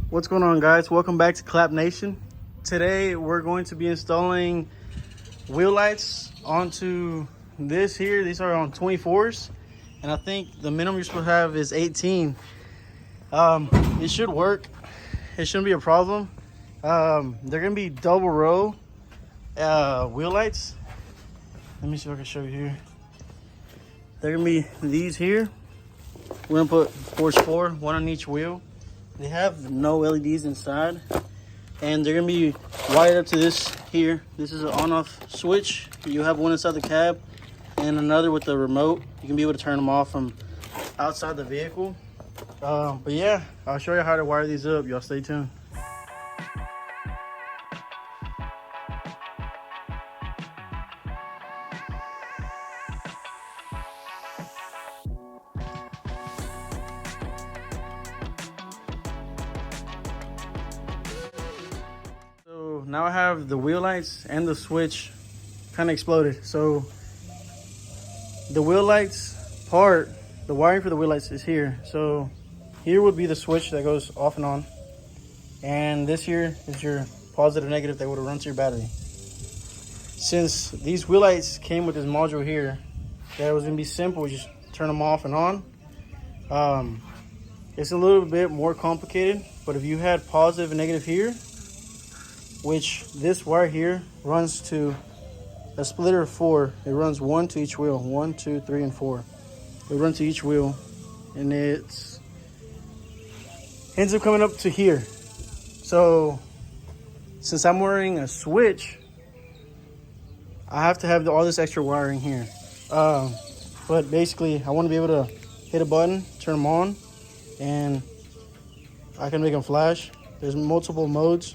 What's going on, guys? Welcome back to Clap Nation. Today we're going to be installing wheel lights onto this here. These are on 24s, and I think the minimum you're supposed to have is 18. It should work. It shouldn't be a problem. They're gonna be double row wheel lights. Let me see if I can show you here. They're gonna be these here. We're gonna put force 4, one on each wheel. They have no LEDs inside, and they're gonna be wired up to this here. This is an on-off switch. You have one inside the cab and another with the remote. You can be able to turn them off from outside the vehicle. But yeah, I'll show you how to wire these up. Y'all stay tuned. So now I have the wheel lights and the switch kind of exploded. So the wheel lights part, the wiring for the wheel lights is here. So here would be the switch that goes off and on. And this here is your positive, negative that would run to your battery. Since these wheel lights came with this module here, that it was gonna be simple, just turn them off and on. It's a little bit more complicated, but if you had positive and negative here, which this wire here runs to a splitter of 4. It runs 1 to each wheel. 1, 2, 3, and 4. It runs to each wheel, and it ends up coming up to here. So since I'm wearing a switch, I have to have all this extra wiring here. But basically, I want to be able to hit a button, turn them on, and I can make them flash. There's multiple modes.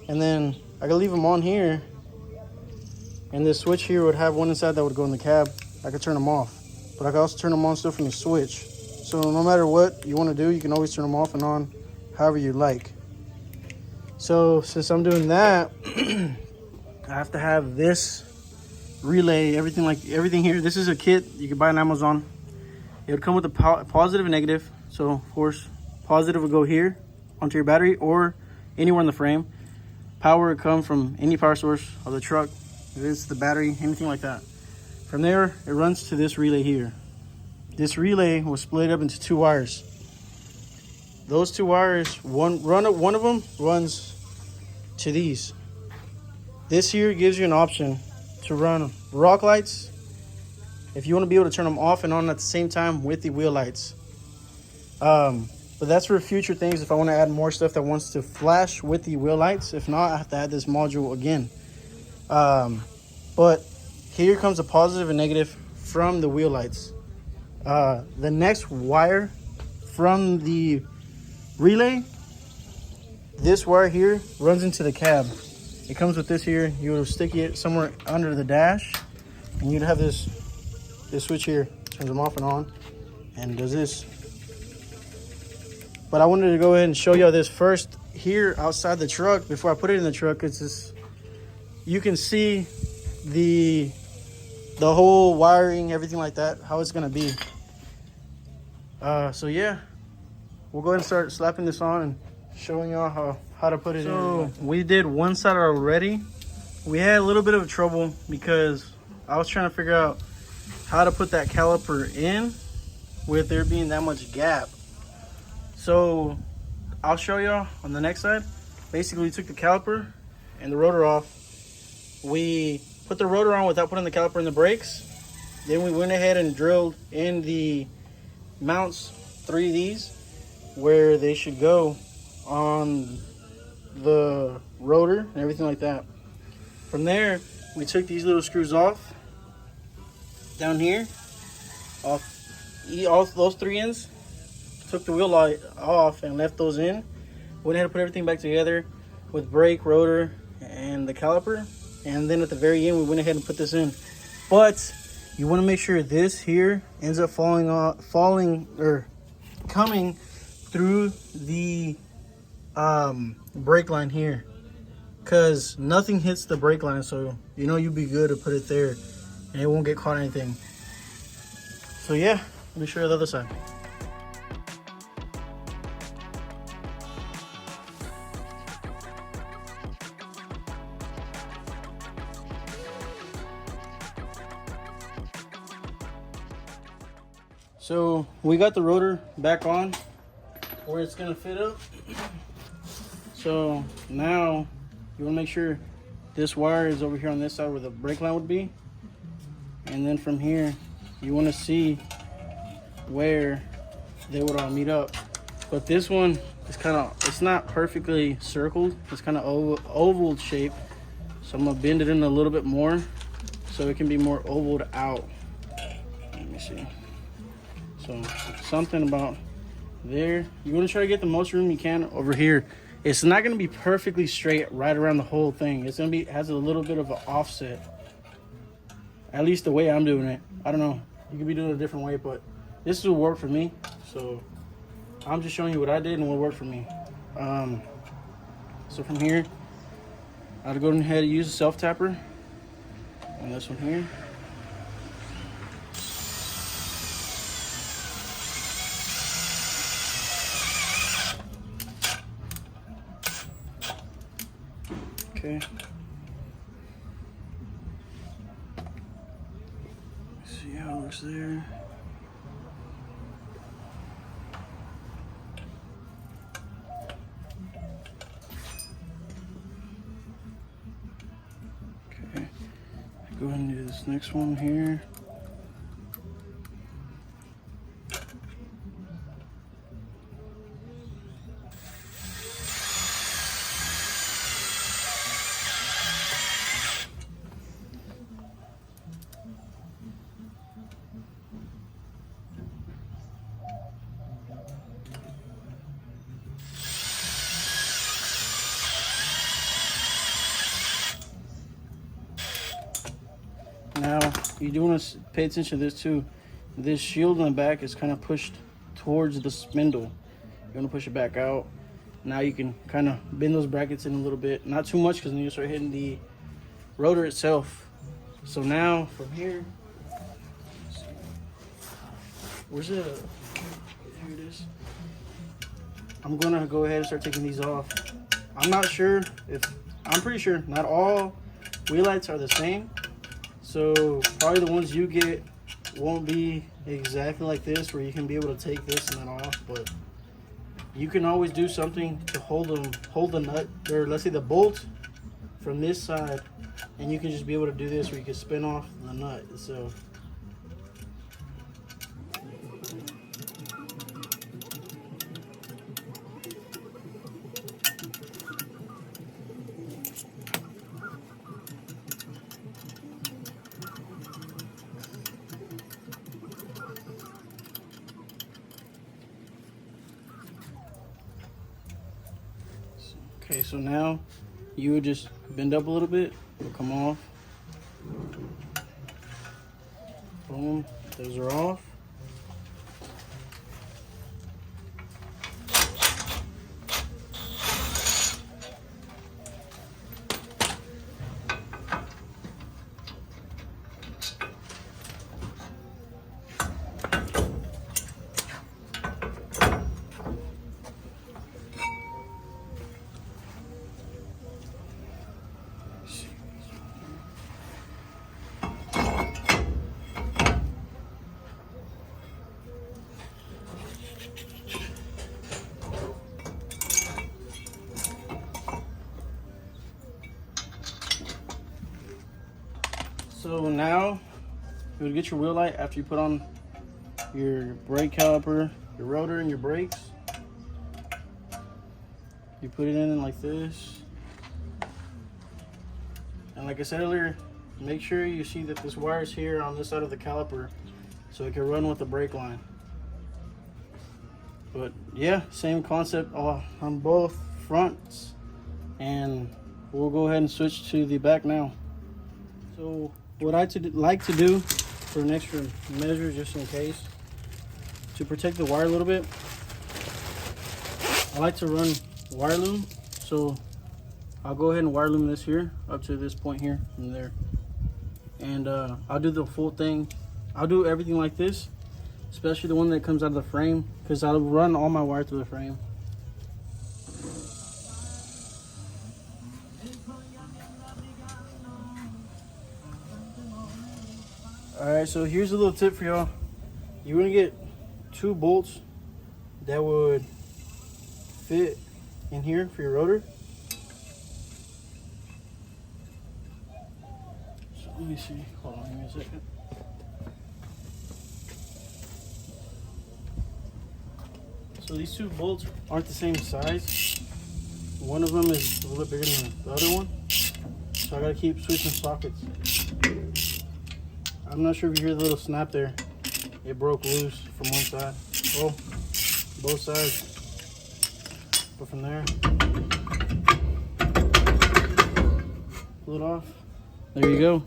And then I can leave them on here, and this switch here would have one inside that would go in the cab. I could turn them off, but I could also turn them on still from the switch. So no matter what you want to do, you can always turn them off and on however you like. So since I'm doing that, I have to have this relay, everything here. This is a kit you can buy on Amazon. It would come with a positive and negative. So of course, positive would go here onto your battery or anywhere in the frame. Power would come from any power source of the truck, if it's the battery, anything like that. From there, it runs to this relay here. This relay was split up into 2 wires. Those 2 wires, one of them runs to these. This here gives you an option to run rock lights if you want to be able to turn them off and on at the same time with the wheel lights. But that's for future things if I want to add more stuff that wants to flash with the wheel lights. If not, I have to add this module again. But here comes a positive and negative from the wheel lights. The next wire from the relay, this wire here runs into the cab. It comes with this here. You will stick it somewhere under the dash, and you'd have this switch here. Turns them off and on, and does this. But I wanted to go ahead and show y'all this first here outside the truck before I put it in the truck. It's just, you can see the whole wiring, everything like that, how it's gonna be. So yeah, we'll go ahead and start slapping this on and showing y'all how to put it in. So we did one side already. We had a little bit of trouble because I was trying to figure out how to put that caliper in with there being that much gap. So I'll show y'all on the next side. Basically, we took the caliper and the rotor off. We put the rotor on without putting the caliper in the brakes. Then we went ahead and drilled in the mounts, 3 of these, where they should go on the rotor and everything like that. From there, we took these little screws off down here, off those 3 ends. Took the wheel light off and left those in. Went ahead and put everything back together with brake, rotor, and the caliper. And then at the very end, we went ahead and put this in. But you want to make sure this here ends up coming through the brake line here, because nothing hits the brake line, so you know you'll be good to put it there and it won't get caught anything. So yeah, let me show you the other side. So we got the rotor back on where it's gonna fit up. So now you wanna make sure this wire is over here on this side where the brake line would be. And then from here, you wanna see where they would all meet up. But this one is it's not perfectly circled. It's kind of oval shape. So I'm gonna bend it in a little bit more so it can be more ovaled out. Let me see. So something about there. You want to try to get the most room you can over here. It's not going to be perfectly straight right around the whole thing. It's going to be has a little bit of an offset. At least the way I'm doing it. I don't know. You could be doing it a different way, but this will work for me. So I'm just showing you what I did and what worked for me. So from here, I'll go ahead and use a self tapper on this one here. Okay. See how it looks there. Okay. Go ahead and do this next one here. Now, you do want to pay attention to this too. This shield on the back is kind of pushed towards the spindle. You want to push it back out. Now you can kind of bend those brackets in a little bit. Not too much because then you start hitting the rotor itself. So now, from here, where's it? Here it is. I'm going to go ahead and start taking these off. I'm pretty sure not all wheel lights are the same. So probably the ones you get won't be exactly like this where you can be able to take this and then off, but you can always do something to hold the nut, or let's say the bolt from this side, and you can just be able to do this where you can spin off the nut. So okay, so now you would just bend up a little bit, it'll come off. Boom, those are off. So now you would get your wheel light after you put on your brake caliper, your rotor, and your brakes. You put it in like this. And like I said earlier, make sure you see that this wire is here on this side of the caliper so it can run with the brake line. But yeah, same concept on both fronts. And we'll go ahead and switch to the back now. So what I like to do for an extra measure, just in case, to protect the wire a little bit, I like to run wire loom. So I'll go ahead and wire loom this here up to this point here from there, and I'll do the full thing. I'll do everything like this, especially the one that comes out of the frame, because I'll run all my wire through the frame. Alright, so here's a little tip for y'all. You want to get 2 bolts that would fit in here for your rotor. So let me see. Hold on, give me a second. So these 2 bolts aren't the same size. One of them is a little bit bigger than the other one. So I gotta keep switching sockets. I'm not sure if you hear the little snap there. It broke loose from one side. Well, both sides. But from there, pull it off. There you go.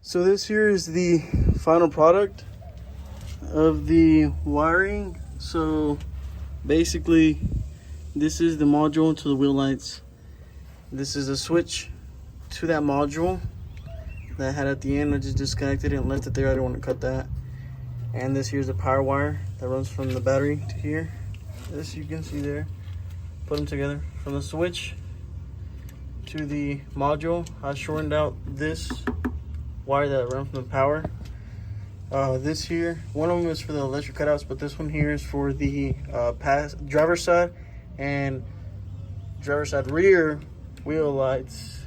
So this here is the final product of the wiring. So basically this is the module to the wheel lights. This is a switch to that module that I had at the end. I just disconnected it and left it there. I didn't want to cut that. And this here's the power wire that runs from the battery to here. This you can see there. Put them together. From the switch to the module, I shortened out this wire that runs from the power. This here, one of them is for the electric cutouts, but this one here is for the driver's side and driver's side rear wheel lights.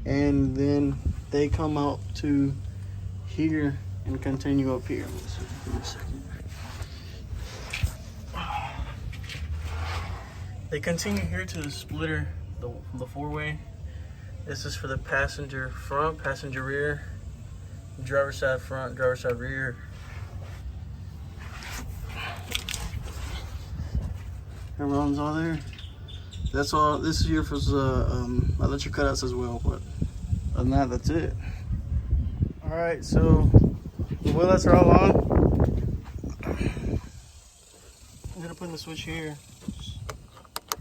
And then they come out to here and continue up here. Let's see, give me a second. They continue here to the splitter, the 4-way. This is for the passenger front, passenger rear, driver side front, driver side rear. It runs all there. That's all. This is here for electric cutouts as well. But other than that, that's it. All right, so the wheel lights are all on. I'm gonna put in the switch here. Just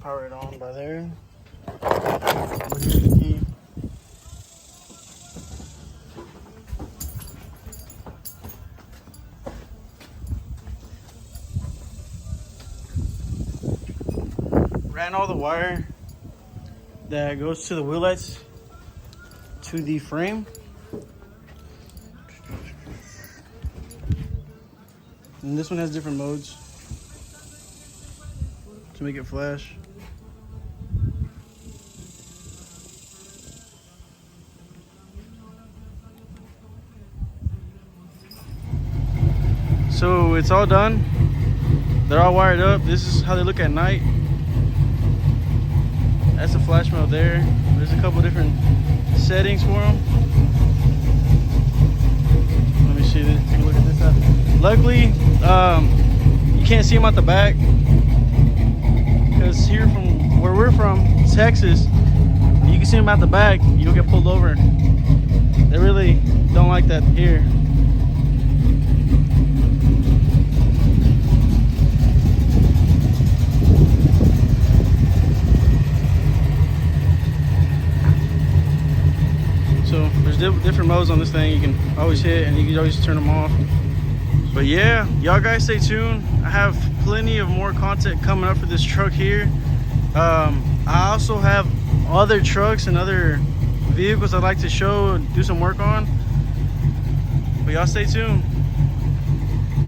power it on by there. Here's the key. Ran all the wire that goes to the wheel lights to the frame. And this one has different modes to make it flash. So it's all done. They're all wired up. This is how they look at night. That's the flash mode there. There's a couple different settings for them. Let me see this. Take a look at this side. Luckily, you can't see them at the back, because here from where we're from, Texas, you can see them at the back. You'll get pulled over. They really don't like that here. So there's different modes on this thing. You can always hit and you can always turn them off. But yeah, y'all guys stay tuned. I have plenty of more content coming up for this truck here. I also have other trucks and other vehicles I'd like to show and do some work on. But y'all stay tuned.